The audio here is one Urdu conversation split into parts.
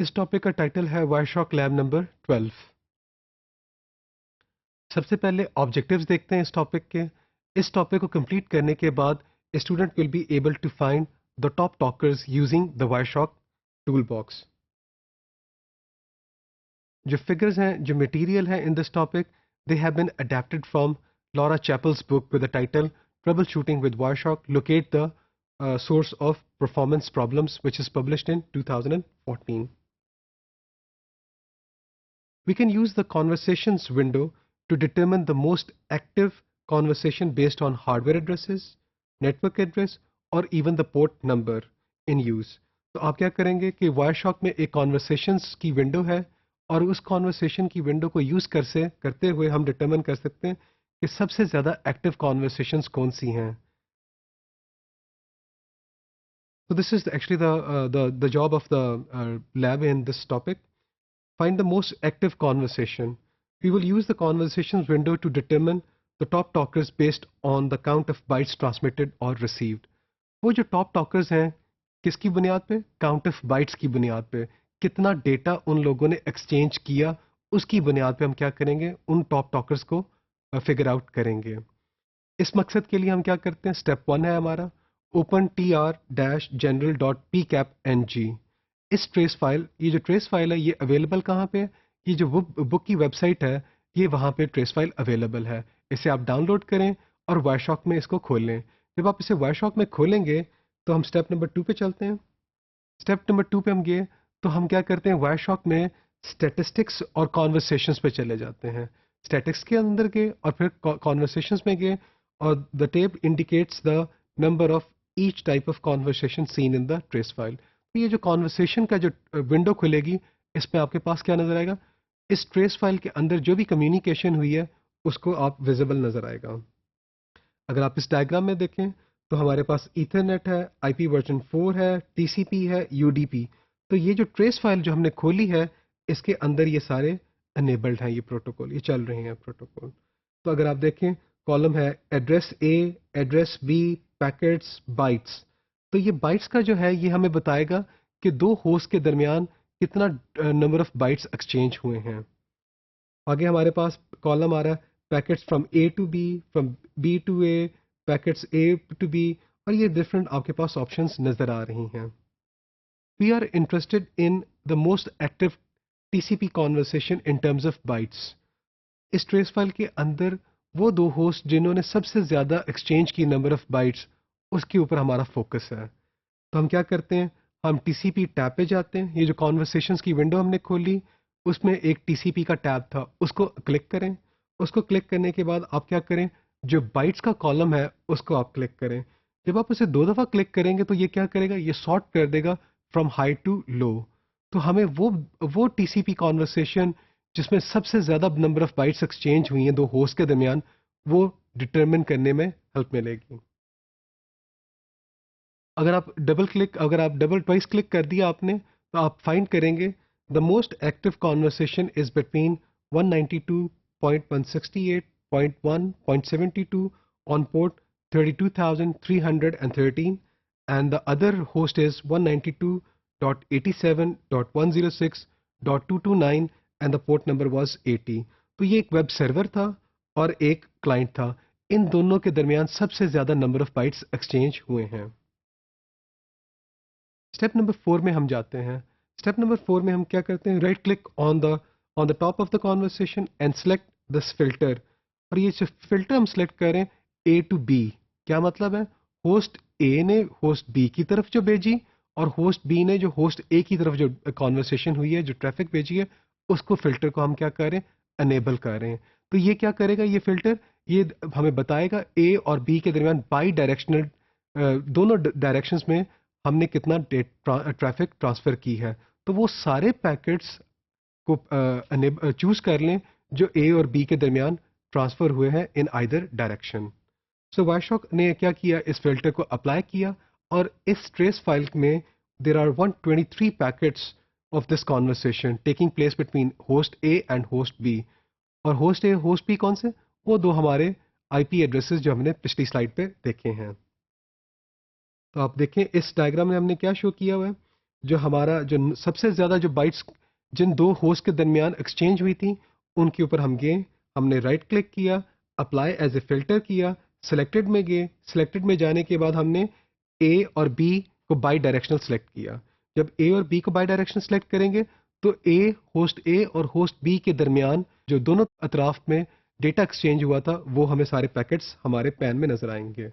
اس ٹاپک کا ٹائٹل ہے وائر شاک لیب نمبر 12۔ سب سے پہلے آبجیکٹیوز دیکھتے ہیں اس ٹاپک کے۔ اس ٹاپک کو کمپلیٹ کرنے کے بعد student will be able to find the top talkers using the Wireshark tool box. جو فگرز ہیں، جو مٹیریل ہے in this topic, they have been adapted from Laura Chappell's book with the title troubleshooting with Wireshark, locate the source of performance problems which is published in 2014۔ We can use the conversations window to determine the most active conversation based on hardware addresses, network address اور even the port number in use۔ تو آپ کیا کریں گے کہ وائر شاک میں ایک conversations کی ونڈو ہے، اور اس conversation کی ونڈو کو یوز کرتے ہوئے ہم ڈٹرمن کر سکتے ہیں کہ سب سے زیادہ ایکٹیو conversations کون سی ہیں۔ So this is actually the job of the lab in this topic. Find the most active conversation. We will use the conversations window to determine the top talkers based on the count of bytes transmitted or received. وہ جو ٹاپ ٹاکرز ہیں کس کی بنیاد پہ؟ کاؤنٹ آف بائٹس کی بنیاد پہ، کتنا ڈیٹا ان لوگوں نے ایکسچینج کیا، اس کی بنیاد پہ ہم کیا کریں گے، ان ٹاپ ٹاکرز کو فگر آؤٹ کریں گے۔ اس مقصد کے لیے ہم کیا کرتے ہیں، اسٹیپ 1 ہے ہمارا اوپن tr-general.pcap-ng۔ اس ٹریس فائل، یہ جو ٹریس فائل ہے یہ اویلیبل کہاں پہ ہے؟ یہ جو بک کی ویب سائٹ ہے یہ وہاں پہ ٹریس فائل اویلیبل ہے۔ اسے آپ ڈاؤن لوڈ کریں اور وائر شاک میں اس کو کھول لیں۔ جب آپ اسے وائر شاک میں کھولیں گے تو ہم اسٹیپ نمبر 2 پہ چلتے ہیں۔ اسٹیپ نمبر 2 پہ ہم گئے تو ہم کیا کرتے ہیں، وائر شاک میں اسٹیٹسٹکس اور کانورسیشنز پہ چلے جاتے ہیں۔ اسٹیٹکس کے اندر گئے اور پھر کانورسیشنز میں گئے، اور the tab indicates the number of each type of conversation seen in the trace file۔ تو یہ جو conversation کا جو ونڈو کھلے گی اس میں آپ کے پاس کیا نظر آئے گا، اس ٹریس فائل کے اندر جو بھی کمیونیکیشن ہوئی ہے اس کو آپ ویزیبل نظر آئے گا۔ اگر آپ اس ڈائیگرام میں دیکھیں تو ہمارے پاس ایتھرنیٹ ہے، آئی پی ورژن 4 ہے، ٹی سی پی ہے، یو ڈی پی۔ تو یہ جو ٹریس فائل جو ہم نے کھولی ہے اس کے اندر یہ سارے انیبلڈ ہیں، یہ پروٹوکول، یہ چل رہے ہیں پروٹوکول۔ تو اگر آپ دیکھیں کالم ہے address A, address B, packets, bytes. تو یہ بائٹس کا جو ہے یہ ہمیں بتائے گا کہ دو ہوسٹ کے درمیان کتنا نمبر آف بائٹس ایکسچینج ہوئے ہیں۔ آگے ہمارے پاس کالم آ رہا ہے packets from A to B, from B to A, packets A to B, اور یہ ڈفرینٹ آپ کے پاس آپشنس نظر آ رہی ہیں۔ We are interested in the most active T C P conversation in terms of bytes. اس ٹریس فائل کے اندر وہ دو ہوسٹ جنہوں نے سب سے زیادہ ایکسچینج کی نمبر آف بائٹس، اس کے اوپر ہمارا فوکس ہے۔ تو ہم کیا کرتے ہیں، ہم ٹی سی پی ٹیب پہ جاتے ہیں۔ یہ جو کانورسیشنز کی ونڈو ہم نے کھولی اس میں ایک ٹی سی پی کا ٹیب تھا، اس کو کلک کریں۔ اس کو کلک کرنے کے بعد آپ کیا کریں، جو بائٹس کا کالم ہے اس کو آپ کلک کریں۔ جب آپ اسے 2 دفعہ کلک کریں گے تو یہ کیا کرے گا، یہ سارٹ کر دے گا فرام ہائی ٹو لو۔ تو ہمیں وہ ٹی سی پی کانورسیشن جس میں سب سے زیادہ نمبر آف بائٹس ایکسچینج ہوئی ہیں دو ہوسٹ کے درمیان، وہ ڈٹرمن کرنے میں ہیلپ ملے گی۔ اگر آپ ڈبل ٹوائس کلک کر دیا آپ نے تو آپ فائنڈ کریں گے دا most active conversation is between 192.168.1.72 on port 32,313 and the other host is 192.87.106.229 and the port number was 80۔ تو یہ ایک ویب سرور تھا اور ایک کلائنٹ تھا، ان دونوں کے درمیان سب سے زیادہ نمبر آف بائٹس ایکسچینج ہوئے ہیں۔ اسٹیپ نمبر 4 میں ہم جاتے ہیں۔ اسٹیپ نمبر 4 میں ہم کیا کرتے ہیں، right click on the top of the conversation and select this filter. اور یہ جو فلٹر ہم سلیکٹ کریں اے ٹو بی، کیا مطلب ہے، ہوسٹ اے نے ہوسٹ بی کی طرف جو بھیجی اور ہوسٹ بی نے جو ہوسٹ اے کی طرف جو کانورسیشن ہوئی ہے، جو ٹریفک بھیجی ہے، اس کو فلٹر کو ہم کیا کر رہے ہیں، انیبل کر رہے ہیں۔ تو یہ کیا کرے گا، یہ فلٹر یہ ہمیں بتائے گا اے اور بی کے درمیان بائی ڈائریکشنل، دونوں ڈائریکشنز میں ہم نے کتنا ٹریفک ٹرانسفر کی ہے۔ تو وہ سارے پیکٹس کو چوز کر لیں جو اے اور بی کے درمیان ٹرانسفر ہوئے ہیں ان آئدر ڈائریکشن۔ سو وائر شاک نے کیا کیا، اس فلٹر کو اپلائی کیا، اور اس ٹریس فائل میں there are 123 packets of this conversation taking place between host A and host B. اور ہوسٹ اے ہوسٹ بی کون سے، وہ دو ہمارے آئی پی ایڈریسز جو ہم نے پچھلی سلائڈ پہ دیکھے ہیں۔ تو آپ دیکھیں اس ڈائیگرام میں ہم نے کیا شو کیا ہوا ہے، جو ہمارا جو سب سے زیادہ جو بائٹس جن دو ہوسٹ کے درمیان ایکسچینج ہوئی تھیں ان کے اوپر ہم گئے, ہم نے رائٹ کلک کیا, اپلائی ایز اے فلٹر کیا, سلیکٹڈ میں گئے, سلیکٹڈ میں جانے کے بعد ہم نے اے اور بی کو بائی ڈائریکشنل سلیکٹ کیا. جب اے اور بی کو بائی ڈائریکشنل سلیکٹ کریں گے تو ہوسٹ اے اور ہوسٹ بی کے درمیان جو دونوں اطراف میں ڈیٹا ایکسچینج ہوا تھا وہ ہمیں سارے پیکٹس ہمارے پین میں نظر آئیں گے.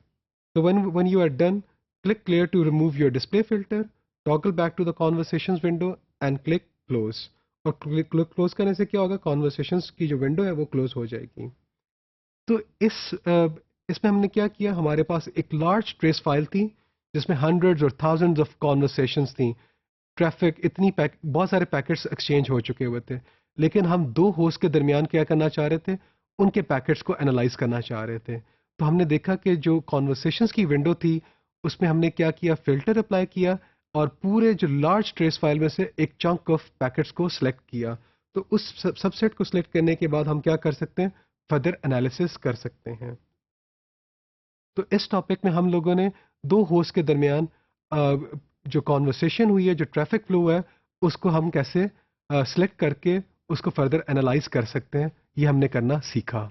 تو when you are done, click clear to remove your display filter, toggle back to the conversations window and click close. اور کلوز کرنے سے کیا ہوگا, conversations کی جو ونڈو ہے وہ کلوز ہو جائے گی. تو اس میں ہم نے کیا کیا, ہمارے پاس ایک لارج ٹریس فائل تھی جس میں ہنڈریڈز اور تھاؤزنڈز آف کانورسیشنز تھیں, ٹریفک اتنی بہت سارے پیکٹس ایکسچینج ہو چکے ہوئے تھے, لیکن ہم دو ہوسٹ کے درمیان کیا کرنا چاہ رہے تھے, ان کے پیکٹس کو انالائز کرنا چاہ رہے تھے. تو ہم نے دیکھا کہ جو کانورسیشنز کی ونڈو تھی اس میں ہم نے کیا کیا, فلٹر اپلائی کیا اور پورے جو لارج ٹریس فائل میں سے ایک چنک آف پیکٹس کو سلیکٹ کیا. تو اس سب سیٹ کو سلیکٹ کرنے کے بعد ہم کیا کر سکتے ہیں, فردر انالیسس کر سکتے ہیں. تو اس ٹاپک میں ہم لوگوں نے دو ہوسٹ کے درمیان جو کانورسیشن ہوئی ہے, جو ٹریفک فلو ہے, اس کو ہم کیسے سلیکٹ کر کے اس کو فردر انالائز کر سکتے ہیں, یہ ہم نے کرنا سیکھا.